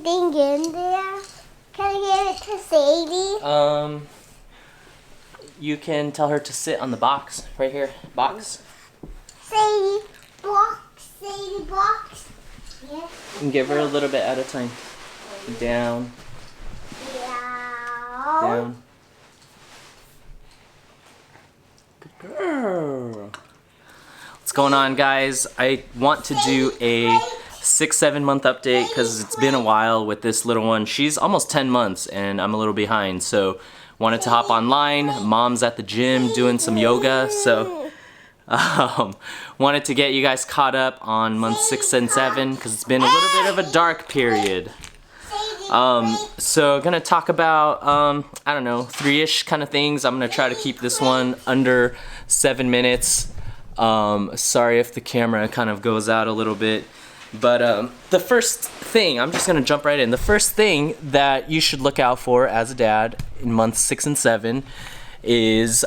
anything in there? Can I give it to Sadie? You can tell her to sit on the box right here. Box. Sadie, box. Sadie, box. Yeah. And give her a little bit at a time. Down. Down. Good girl. What's going on, guys? I want to do a 6-7 month update because it's been a while with this little one. She's almost 10 months and I'm a little behind, so wanted to hop online. Mom's at the gym doing some yoga, so wanted to get you guys caught up on month 6 and 7 because it's been a little bit of a dark period. So gonna talk about I don't know, 3-ish kind of things. I'm gonna try to keep this one under 7 minutes. Sorry if the camera kind of goes out a little bit, but the first thing, I'm just gonna jump right in. The first thing that you should look out for as a dad in months 6 and 7 is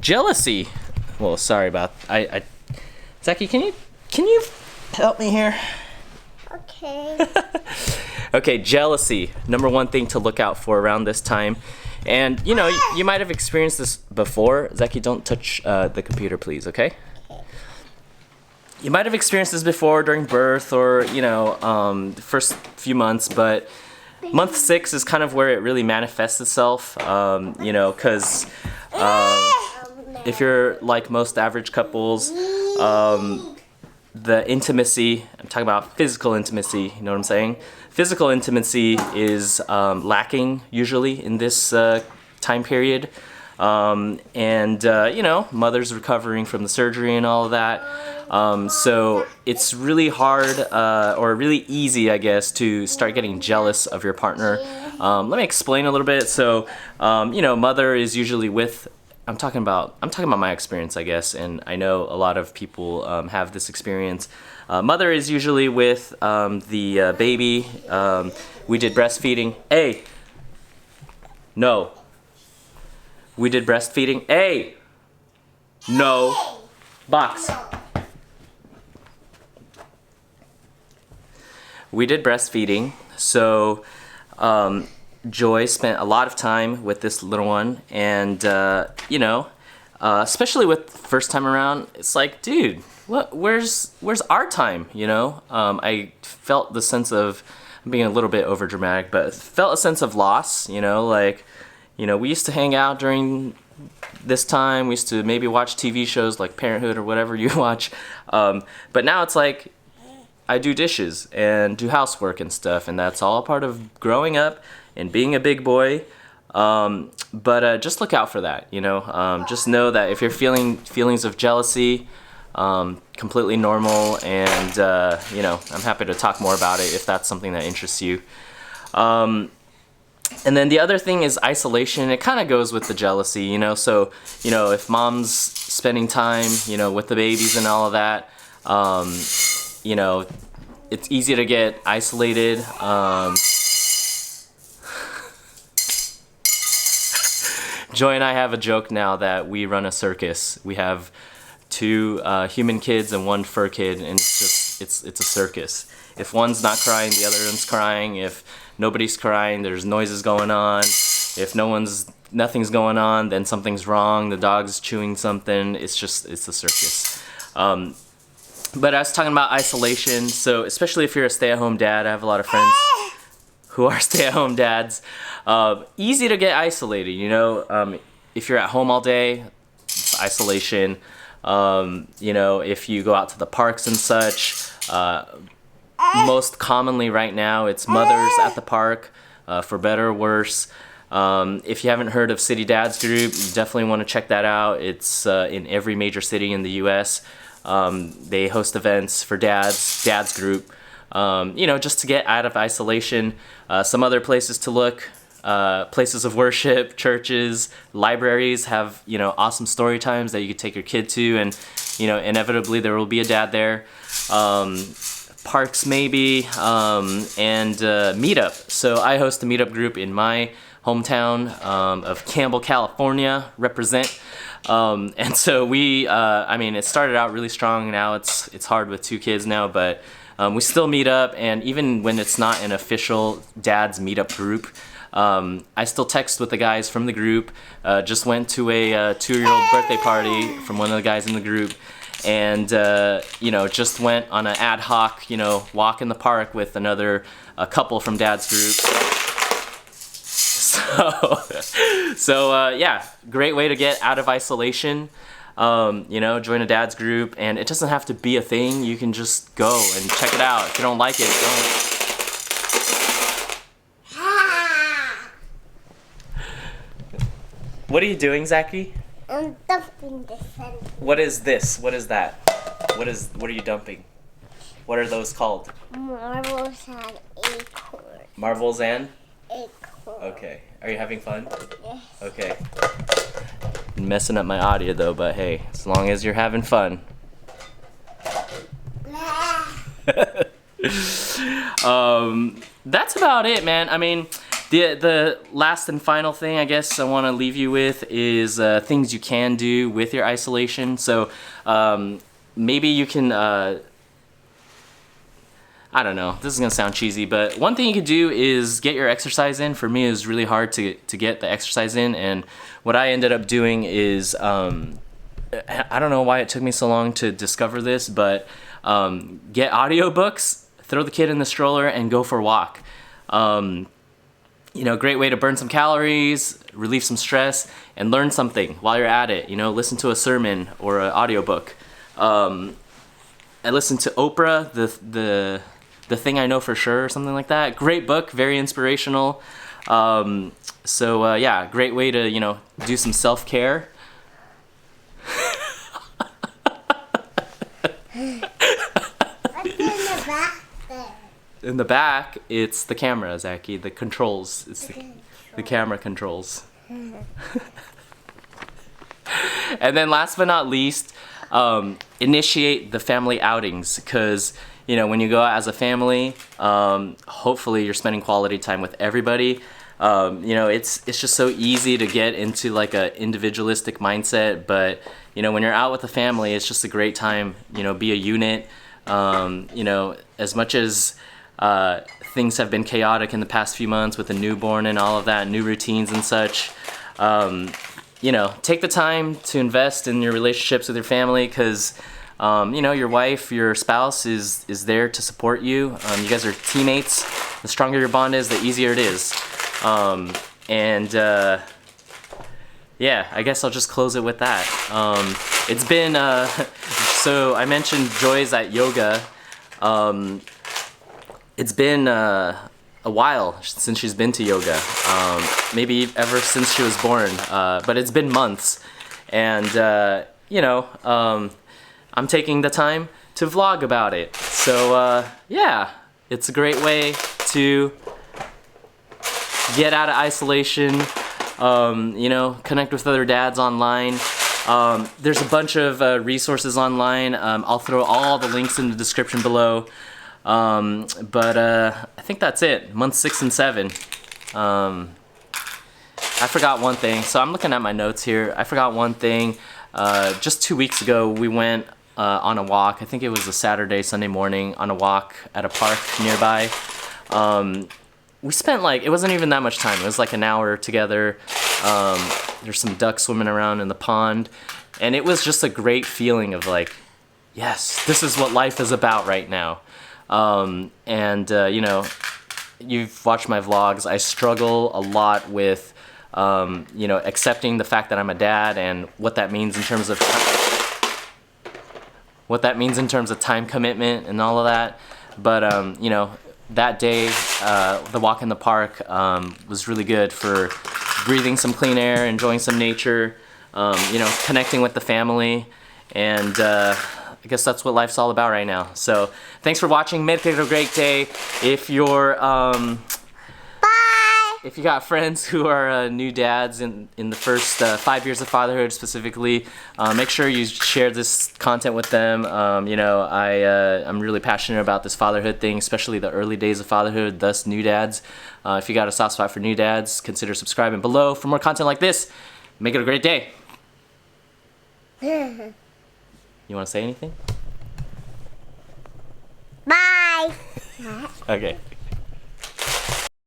jealousy. Well, sorry about Zachy, can you help me here? Okay. Okay, jealousy. Number one thing to look out for around this time. And, you know, you might have experienced this before. Zachy, don't touch the computer, please, okay? You might have experienced this before during birth or, you know, the first few months, but month 6 is kind of where it really manifests itself, you know, because if you're like most average couples, the intimacy, I'm talking about physical intimacy, you know what I'm saying? Physical intimacy is lacking usually in this time period. You know, mother's recovering from the surgery and all of that. So it's really hard or really easy, I guess, to start getting jealous of your partner. Let me explain a little bit. So, you know, mother is usually with, I'm talking about my experience, I guess, and I know a lot of people have this experience. Mother is usually with the baby. We did breastfeeding. Hey! No. We did breastfeeding. Hey! No. Box. We did breastfeeding, so Joy spent a lot of time with this little one, and you know, especially with first time around, it's like, dude, where's our time? You know, I felt the sense of, I'm being a little bit over dramatic, but felt a sense of loss. You know, like, you know, we used to hang out during this time. We used to maybe watch TV shows like Parenthood or whatever you watch, but now it's like, I do dishes and do housework and stuff, and that's all part of growing up and being a big boy. But just look out for that, you know. Just know that if you're feeling feelings of jealousy, completely normal, and you know, I'm happy to talk more about it if that's something that interests you. And then the other thing is isolation. It kind of goes with the jealousy, you know. So, you know, if mom's spending time, you know, with the babies and all of that, you know, it's easy to get isolated. Joy and I have a joke now that we run a circus. We have 2 human kids and 1 fur kid, and it's a circus. If one's not crying, the other one's crying. If nobody's crying, there's noises going on. If nothing's going on, then something's wrong. The dog's chewing something. It's a circus. But I was talking about isolation, so especially if you're a stay-at-home dad, I have a lot of friends who are stay-at-home dads. Easy to get isolated, you know. If you're at home all day, it's isolation. You know, if you go out to the parks and such, most commonly right now, it's mothers at the park, for better or worse. If you haven't heard of City Dads Group, you definitely want to check that out. It's in every major city in the U.S. They host events for dads group, you know, just to get out of isolation. Some other places to look, places of worship, churches, libraries have, you know, awesome story times that you could take your kid to, and, you know, inevitably there will be a dad there. Parks maybe, and meetup. So I host a meetup group in my hometown of Campbell, California, represent. And so we, I mean, it started out really strong. Now it's hard with 2 kids now, but we still meet up, and even when it's not an official dad's meetup group, I still text with the guys from the group. Just went to a 2-year-old birthday party from one of the guys in the group, and you know, just went on an ad hoc, you know, walk in the park with a couple from dad's group. So yeah, great way to get out of isolation. You know, join a dad's group, and it doesn't have to be a thing. You can just go and check it out. If you don't like it, don't. What are you doing, Zachy? I'm dumping this in. What is this? What is that? What are you dumping? What are those called? Marbles and acorn. Marbles and? Acorn. Okay. Are you having fun? Yes. Okay. Messing up my audio though, but hey, as long as you're having fun. That's about it, man. I mean, the last and final thing I guess I want to leave you with is things you can do with your isolation. So maybe you can, I don't know, this is gonna sound cheesy, but one thing you could do is get your exercise in. For me, it was really hard to get the exercise in, and what I ended up doing is, I don't know why it took me so long to discover this, but get audiobooks, throw the kid in the stroller, and go for a walk. You know, great way to burn some calories, relieve some stress, and learn something while you're at it. You know, listen to a sermon or an audiobook. I listened to Oprah, the Thing I Know for Sure, or something like that. Great book, very inspirational. So yeah, great way to, you know, do some self-care. What's in the back there? In the back, it's the camera, Zachy, the controls. It's the camera controls. And then last but not least, initiate the family outings, because you know, when you go out as a family, hopefully you're spending quality time with everybody. You know, it's just so easy to get into like a individualistic mindset, but you know, when you're out with the family, it's just a great time. You know, be a unit. You know, as much as things have been chaotic in the past few months with the newborn and all of that, new routines and such, you know, take the time to invest in your relationships with your family, because you know, your wife, your spouse is there to support you. You guys are teammates. The stronger your bond is, the easier it is. And yeah, I guess I'll just close it with that. It's been, so I mentioned Joy's at yoga. It's been a while since she's been to yoga. Maybe ever since she was born, but it's been months. And, you know, I'm taking the time to vlog about it. So yeah, it's a great way to get out of isolation, you know, connect with other dads online. There's a bunch of resources online. I'll throw all the links in the description below. But I think that's it, month 6 and 7. I forgot one thing, so I'm looking at my notes here. I forgot one thing. Just 2 weeks ago, we went on a walk. I think it was a Saturday, Sunday morning, on a walk at a park nearby. We spent like, it wasn't even that much time. It was like an hour together. There's some ducks swimming around in the pond. And it was just a great feeling of like, yes, this is what life is about right now. You know, you've watched my vlogs. I struggle a lot with, you know, accepting the fact that I'm a dad and what that means in terms of time commitment and all of that. But you know, that day, the walk in the park was really good for breathing some clean air, enjoying some nature, you know, connecting with the family, and I guess that's what life's all about right now. So thanks for watching. Make it a great day. If you're if you got friends who are new dads in the first 5 years of fatherhood specifically, make sure you share this content with them. You know, I'm really passionate about this fatherhood thing, especially the early days of fatherhood, thus new dads. If you got a soft spot for new dads, consider subscribing below for more content like this. Make it a great day. You want to say anything? Bye. What? Okay.